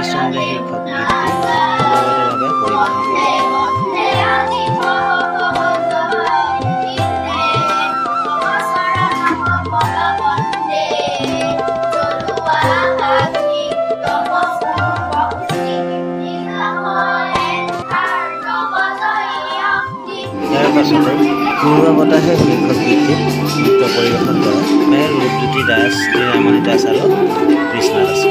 চন্দে শিক্ষক গীতটি সমবেতভাৱে পৰিৱেশন কৰে। ইয়াৰ পাছতে ঘৰুৱা বতাহে শীৰ্ষক গীতটিত নৃত্য পৰিৱেশন কৰে ৰূপজ্যোতি দাস, ৰীনামণি দাস আৰু কৃষ্ণা দাসে।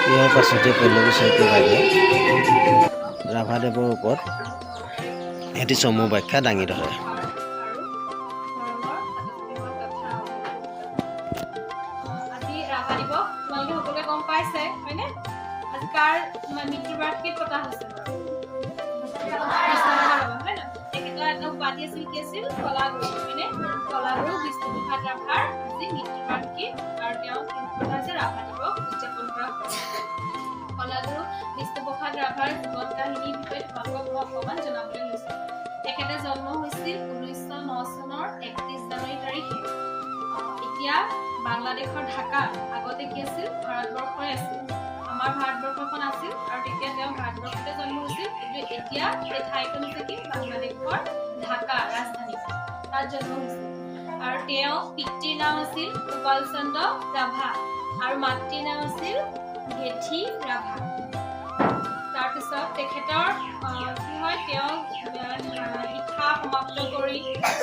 ইয়াৰ পাছতে পল্লৱী শইকীয়া বাইদেৱে ৰাভাদেৱৰ ওপৰত এটি চমু ব্যাখ্যা দাঙি ধৰে। কলাগুৰু বিষ্ণুপ্ৰসাদ ৰাভাৰ জীৱন কাহিনীৰ বিষয়ে তোমালোকক মই অকণমান জনাবলৈ লৈছোঁ। তেখেতে জন্ম হৈছিল 1909 চনৰ 31 জানুৱাৰী তাৰিখে। এতিয়া বাংলাদেশৰ ঢাকা, আগতে কি আছিল ভাৰতবৰ্ষই আছিল, আমাৰ ভাৰতবৰ্ষখন আছিল আৰু তেতিয়া তেওঁ ভাৰতবৰ্ষতে জন্ম হৈছিল, কিন্তু এতিয়া এই ঠাইখন হৈছে কি বাংলাদেশৰ ঢাকা ৰাজধানী, তাত জন্ম হৈছিল। আৰু তেওঁ পিতৃৰ নাম আছিল গোপাল চন্দ্ৰ ৰাভা আৰু মাতৃৰ নাম আছিল গেঠি ৰাভা। তাৰপিছত তেখেতৰ কি হয়, তেওঁ শিক্ষা সমাপ্ত কৰি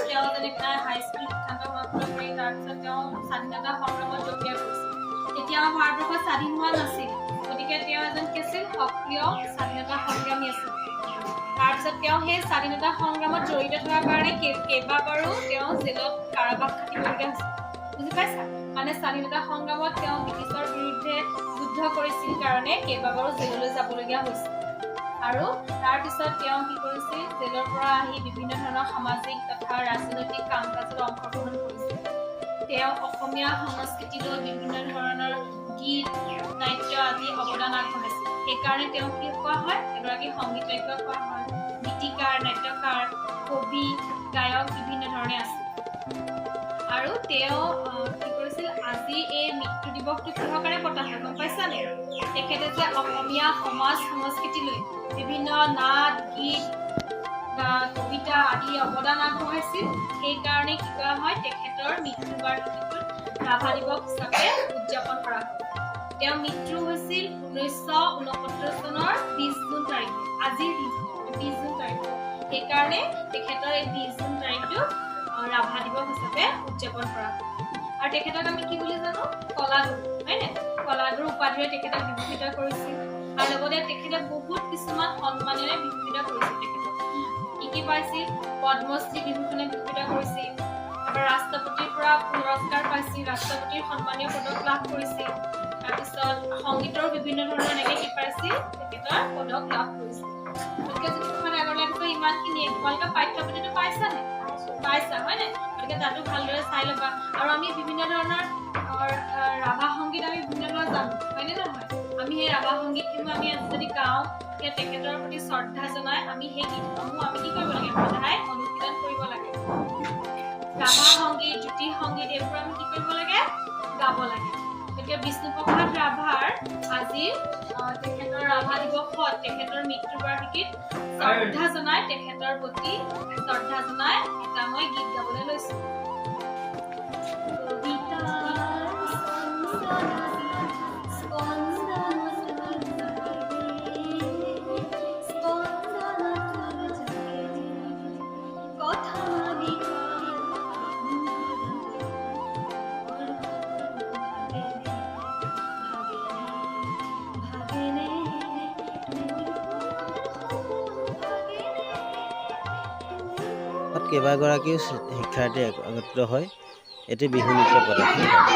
তেওঁ যেনেকৈ হাইস্কুল শিক্ষান্ত সমাপ্ত কৰি তাৰপিছত তেওঁ স্বাধীনতা সংগ্ৰামত জড়িত কৰিছিল। তেতিয়া আমাৰ ভাৰতবৰ্ষ স্বাধীন হোৱা নাছিল, গতিকে তেওঁ এজন কি আছিল সক্ৰিয় স্বাধীনতা সংগ্ৰামী আছিল। তাৰপিছত তেওঁ সেই স্বাধীনতা সংগ্ৰামত জড়িত থকাৰ কাৰণে কেইবাবাৰো তেওঁ জেলত কাৰাবাস খাটিবলগীয়া হৈছিল। বুজি পাইছা? মানে স্বাধীনতা সংগ্ৰামত তেওঁ ব্ৰিটিছৰ বিৰুদ্ধে যুদ্ধ কৰিছিল কাৰণে কেইবাবাৰো জেললৈ যাবলগীয়া হৈছিল। আৰু তাৰপিছত তেওঁ কি কৰিছিল, জেলৰ পৰা আহি বিভিন্ন ধৰণৰ সামাজিক তথা ৰাজনৈতিক কাম কাজত অংশগ্ৰহণ কৰিছিল। তেওঁ অসমীয়া সংস্কৃতিলৈ বিভিন্ন ধৰণৰ গীত নাট্য আদি অৱদান আগবঢ়াইছিল। সেইকাৰণে তেওঁ কি কোৱা হয়, এগৰাকী সংগীতজ্ঞ কোৱা হয়, গীতিকাৰ, নাট্যকাৰ, কবি, গায়ক বিভিন্ন ধৰণে আছিল। আৰু তেওঁ কি কৰিছিল, আজি এই মৃত্যু দিৱসটো কিহৰ কাৰণে পতা হয় গম পাইছানে? তেখেতে যে অসমীয়া সমাজ সংস্কৃতিলৈ বিভিন্ন নাট গীত বা কবিতা আদি অৱদান আগবঢ়াইছিল, সেইকাৰণে কি কৰা হয়, তেখেতৰ মৃত্যু বাৰ্ষিকীটো ৰাভা দিৱস হিচাপে উদযাপন কৰা হয়। তেওঁৰ মৃত্যু হৈছিল 1969 চনৰ 20 জুন তাৰিখে, আজিৰ 20 জুন তাৰিখে। সেইকাৰণে তেখেতৰ এই 20 জুন তাৰিখটো ৰাভা উদযাপন কৰা হয় আৰু তেখেতক আমি কি বুলি জানো কলাগুৰু হয়নে কলাগুৰু উপাধিৰে তেখেতক বিভূষিত কৰিছিল আৰু লগতে তেখেতে বহুত কিছুমান সন্মানেৰে বিভূষিত কৰিছিল তেখেতক কি পাইছিল পদ্মশ্ৰী বিভূষণে বিভূষিত কৰিছিল আৰু ৰাষ্ট্ৰপতিৰ পৰা পুৰস্কাৰ পাইছিল ৰাষ্ট্ৰপতিৰ সন্মানীয় পদক লাভ কৰিছিল তাৰপিছত সংগীতৰ বিভিন্ন ধৰণৰ এনেকৈ কি পাইছিল তেখেতৰ পদক লাভ কৰিছিল গতিকে যদি তোমাৰ আগৰ লাগিছে ইমানখিনিয়ে তোমালোকে পাঠ্যপুথিটো পাইছানে পাইছা হয়নে গতিকে তাতো ভালদৰে চাই ল'বা আৰু আমি বিভিন্ন ধৰণৰ ৰাভা সংগীত আমি বিভিন্ন ধৰণৰ জানো হয়নে নহয় আমি সেই ৰাভা সংগীতসমূহ আমি যদি গাওঁ তেতিয়া তেখেতৰ প্ৰতি শ্ৰদ্ধা জনাই আমি সেই গীতসমূহ আমি কি কৰিব লাগে সদায় অনুশীলন কৰিব লাগে ৰাভা সংগীত জ্যোতি সংগীত এইবোৰ আমি কি কৰিব লাগে গাব লাগে গতিকে বিষ্ণুপ্ৰসাদ ৰাভাৰ আজি তেখেতৰ ৰাভা দিৱসত তেখেতৰ মৃত্যু বাৰ্ষিকীত শ্ৰদ্ধা জনাই তেখেতৰ প্ৰতি শ্ৰদ্ধা জনাই এটা মই গীত গাবলৈ লৈছো কেইবাগৰাকীও শিক্ষাৰ্থী একত্ৰিত হয় এটি বিহু নৃত্য প্ৰদৰ্শন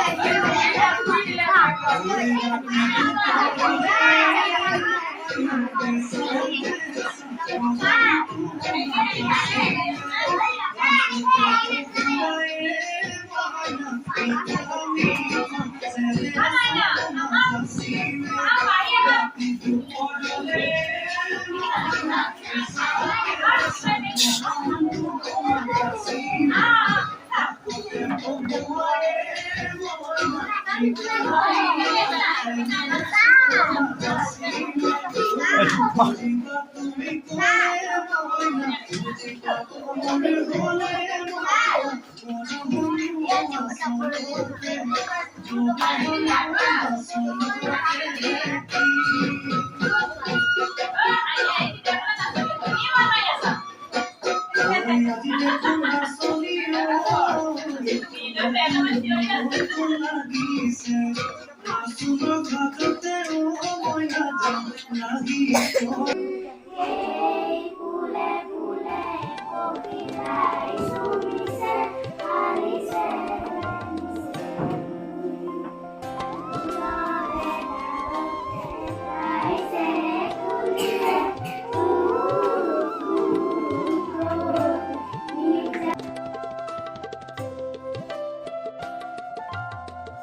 ফুলে ফুলে কবিতাই